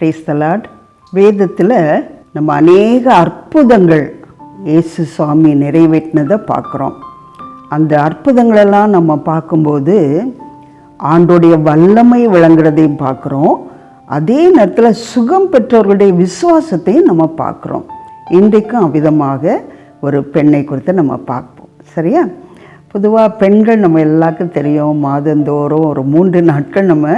Praise the Lord. வேதத்தில் நம்ம அநேக அற்புதங்கள் இயேசு சுவாமி நிறைவேற்றினதை பார்க்குறோம். அந்த அற்புதங்களெல்லாம் நம்ம பார்க்கும்போது ஆண்டோடைய வல்லமை விளங்குறதையும் பார்க்குறோம். அதே நேரத்தில் சுகம் பெற்றவர்களுடைய விசுவாசத்தையும் நம்ம பார்க்குறோம். இன்றைக்கும் அவ்விதமாக ஒரு பெண்ணை குறித்து நம்ம பார்ப்போம். சரியா? பொதுவாக பெண்கள் நம்ம எல்லாருக்கும் தெரியும், மாதந்தோறும் ஒரு 3 நாட்கள் நம்ம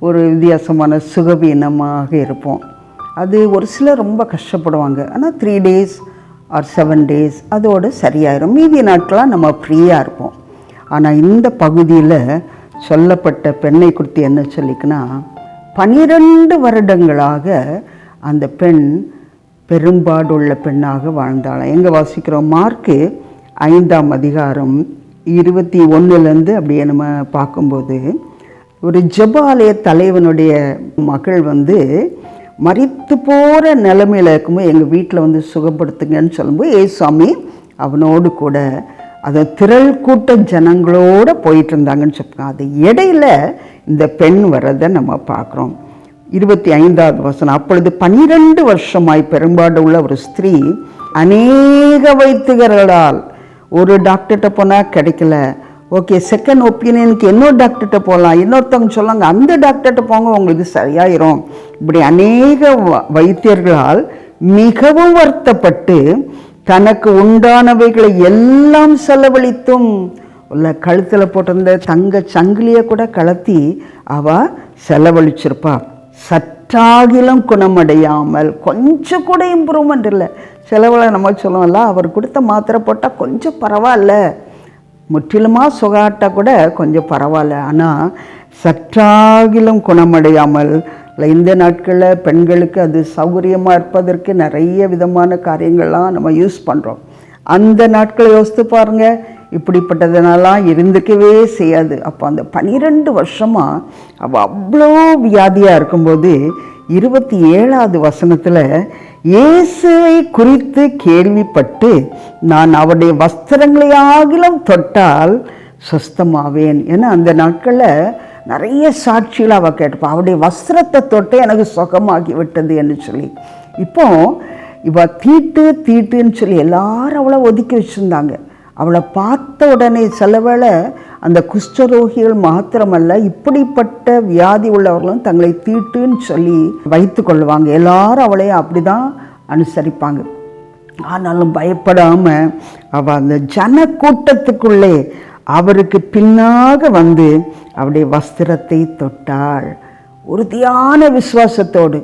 ஒரு வித்தியாசமான சுகவீனமாக இருப்போம். அது ஒரு சிலர் ரொம்ப கஷ்டப்படுவாங்க. ஆனால் 3 days ஆர் 7 days அதோடு சரியாயிரும். மீதி நாட்களாக நம்ம ஃப்ரீயாக இருப்போம். ஆனால் இந்த பகுதியில் சொல்லப்பட்ட பெண்ணை குறித்து என்ன சொல்லிக்குன்னா, 12 வருடங்களாக அந்த பெண் பெரும்பாடுள்ள பெண்ணாக வாழ்ந்தாளாம். எங்கே வாசிக்கிறோம்? மார்க்கு 5ஆம் அதிகாரம் 21 அப்படியே நம்ம பார்க்கும்போது, ஒரு ஜெபாலய தலைவனுடைய மகள் மரித்து போகிற நிலைமையில் இருக்கும்போது எங்கள் வீட்டில் சுகப்படுத்துங்கன்னு சொல்லும்போது ஏசாமி அவனோடு கூட அதை திரள் கூட்ட ஜனங்களோடு போயிட்டு இருந்தாங்கன்னு சொல்லுவாங்க. அது இடையில இந்த பெண் வர்றதை நம்ம பார்க்குறோம். 25வது வசனம், அப்பொழுது 12 வருஷமாய் பெரும்பாடு உள்ள ஒரு ஸ்திரீ அநேக வைத்தியர்களால், ஒரு டாக்டர்கிட்ட போனால் கிடைக்கல, ஓகே செகண்ட் ஒப்பீனியனுக்கு இன்னொரு டாக்டர்கிட்ட போகலாம், இன்னொருத்தவங்க சொல்லாங்க அந்த டாக்டர்கிட்ட போங்க உங்களுக்கு சரியாயிரும், இப்படி அநேக வைத்தியர்களால் மிகவும் வருத்தப்பட்டு தனக்கு உண்டானவைகளை எல்லாம் செலவழித்தும், உள்ள கழுத்தில் போட்டிருந்த தங்க சங்கிலியை கூட கலத்தி அவள் செலவழிச்சிருப்பா. சற்றாகிலும் குணமடையாமல், கொஞ்சம் கூட இம்ப்ரூவ்மெண்ட் இல்லை. செலவில் நம்ம சொல்லுவோம்ல, அவர் கொடுத்த மாத்திரை போட்டால் கொஞ்சம் பரவாயில்ல, முற்றிலுமாக சுகாட்டா கூட கொஞ்சம் பரவாயில்ல, ஆனால் சற்றாகிலும் குணமடையாமல். இந்த நாட்களில் பெண்களுக்கு அது சௌகரியமாக இருப்பதற்கு நிறைய விதமான காரியங்கள்லாம் நம்ம யூஸ் பண்ணுறோம். அந்த நாட்களை யோசித்து பாருங்கள், இப்படிப்பட்டதுனாலாம் இருந்துக்கவே செய்யாது. அப்போ அந்த 12 வருஷமாக அவள் அவ்வளோ வியாதியாக இருக்கும்போது 27வது வசனத்தில், இயேசுவை குறித்து கேள்விப்பட்டு நான் அவருடைய வஸ்திரங்களையாகிலும் தொட்டால் சுஸ்தமாவேன். ஏன்னா அந்த நாட்களில் நிறைய சாட்சிகள் அவள் கேட்டுப்பா, அவருடைய வஸ்திரத்தை தொட்டு எனக்கு சுகமாகி விட்டது என்று சொல்லி. இப்போ இவள் தீட்டுன்னு சொல்லி எல்லாரும் அவளை ஒதுக்கி வச்சுருந்தாங்க. அவளை பார்த்த உடனே சில வேளை அந்த குஷ்டரோகிகள் மாத்திரமல்ல, இப்படிப்பட்ட வியாதி உள்ளவர்களும் தங்களை தீட்டுன்னு சொல்லி வைத்து கொள்வாங்க. எல்லாரும் அவளை அப்படி தான் அனுசரிப்பாங்க. ஆனாலும் பயப்படாமல் அவள் அந்த ஜன கூட்டத்துக்குள்ளே அவருக்கு பின்னாக அவருடைய வஸ்திரத்தை தொட்டாள். உறுதியான விசுவாசத்தோடு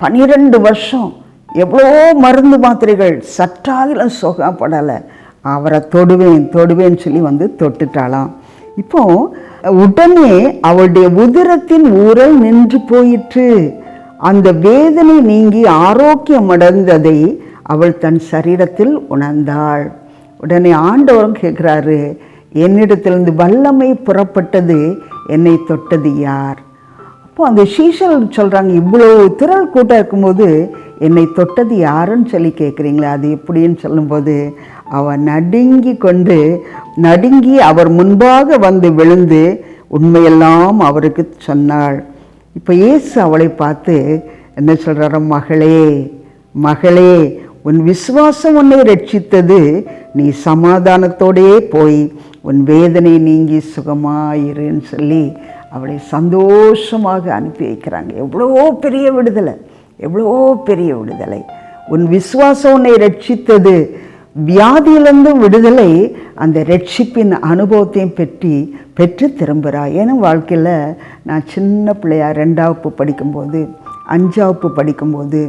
12 வருஷம் எவ்வளோ மருந்து மாத்திரைகள், சற்றாகிலும் சுகப்படலை, அவரை தொடுவேன்னு சொல்லி தொட்டுட்டாளாம். இப்போ உடனே அவளுடைய உதிரத்தின் ஊரல் நின்று போயிற்று. அந்த வேதனை நீங்கி ஆரோக்கியம் அடைந்ததை அவள் தன் சரீரத்தில் உணர்ந்தாள். உடனே ஆண்டவரும் கேட்குறாரு, என்னிடத்திலிருந்து வல்லமை புறப்பட்டது, என்னை தொட்டது யார்? அப்போ அந்த சீஷல் சொல்கிறாங்க, இவ்வளோ திரள் கூட்டம் இருக்கும்போது என்னை தொட்டது யாருன்னு சொல்லி கேட்குறீங்களே, அது எப்படின்னு சொல்லும்போது அவள் நடுங்கி அவர் முன்பாக விழுந்து உண்மையெல்லாம் அவருக்கு சொன்னாள். இப்போ இயேசு அவளை பார்த்து என்ன சொல்கிறார, மகளே உன் விசுவாசம் உன்னை ரட்சித்தது, நீ சமாதானத்தோடே போய் உன் வேதனை நீங்கி சுகமாயிருன்னு சொல்லி அவளை சந்தோஷமாக அனுப்பி வைக்கிறாங்க. எவ்வளோ பெரிய விடுதலை! உன் விசுவாசம் உன்னை ரட்சித்தது. வியாதியிலிருந்து விடுதலை, அந்த ரட்சிப்பின் அனுபவத்தையும் பெற்று திரும்புகிறாய். ஏன்னா வாழ்க்கையில் நான் சின்ன பிள்ளையா 2ஆம் வகுப்பு படிக்கும்போது, 5ஆம் வகுப்பு படிக்கும்போது,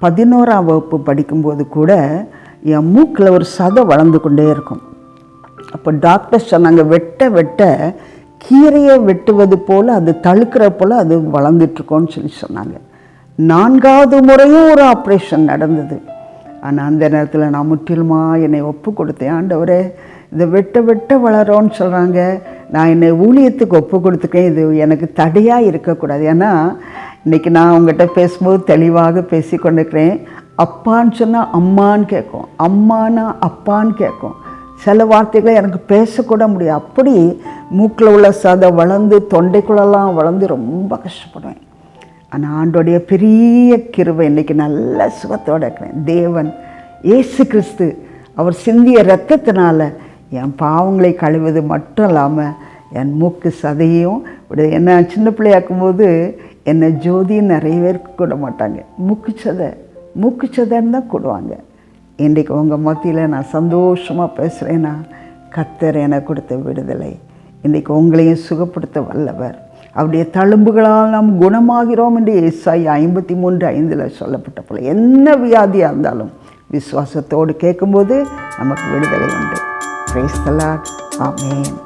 11ஆம் வகுப்பு படிக்கும்போது கூட என் மூக்கில் ஒரு சதை வளர்ந்து கொண்டே இருக்கும். அப்போ டாக்டர் சொன்னாங்க, வெட்ட கீரையை வெட்டுவது போல், அது தழுக்கிற போல் அது வளர்ந்துட்டுருக்கோன்னு சொல்லி சொன்னாங்க. 4வது முறையும் ஒரு ஆப்ரேஷன் நடந்தது. ஆனால் அந்த நேரத்தில் நான் முற்றிலுமாக என்னை ஒப்பு கொடுத்தேன். ஆண்டவரே, இதை வெட்ட வளரோன்னு சொல்கிறாங்க, நான் என்னை ஊழியத்துக்கு ஒப்பு கொடுத்துக்கேன், இது எனக்கு தடையாக இருக்கக்கூடாது. ஏன்னா இன்றைக்கி நான் உங்கள்கிட்ட பேசும்போது தெளிவாக பேசி கொண்டிருக்கிறேன். அப்பான்னு சொன்னால் அம்மான்னு கேட்கும், அம்மானா அப்பான்னு கேட்கும். சில வார்த்தைகளை எனக்கு பேசக்கூட முடியாது. அப்படி மூக்கில் உள்ள சதை வளர்ந்து தொண்டைக்குள்ளெல்லாம் வளர்ந்து ரொம்ப கஷ்டப்படுவேன். ஆனால் ஆண்டோடைய பெரிய கிருபை இன்றைக்கி நல்ல சுகத்தோடு இருக்கிறேன். தேவன் இயேசு கிறிஸ்து அவர் சிந்திய இரத்தத்தினால என் பாவங்களை கழுவது மட்டும் இல்லாமல் என் மூக்கு சதையும் என்ன சின்ன பிள்ளையாக்கும்போது என்னை ஜோதின்னு நிறைய பேருக்கு கூட மாட்டாங்க, மூக்கு சதைன்னு தான் கூடுவாங்க. இன்றைக்கு உங்கள் மத்தியில் நான் சந்தோஷமாக பேசுகிறேன்னா கர்த்தர் எனக்கு கொடுத்த விடுதலை இன்றைக்கி உங்களையும் சுகப்படுத்த வல்லவர். அவருடைய தழும்புகளால் நாம் குணமாகிறோம் என்று ஏசாயா 53:5 சொல்லப்பட்ட போல என்ன வியாதியாக இருந்தாலும் விசுவாசத்தோடு கேட்கும்போது நமக்கு விடுதலை உண்டு. Praise the Lord. ஆமென்.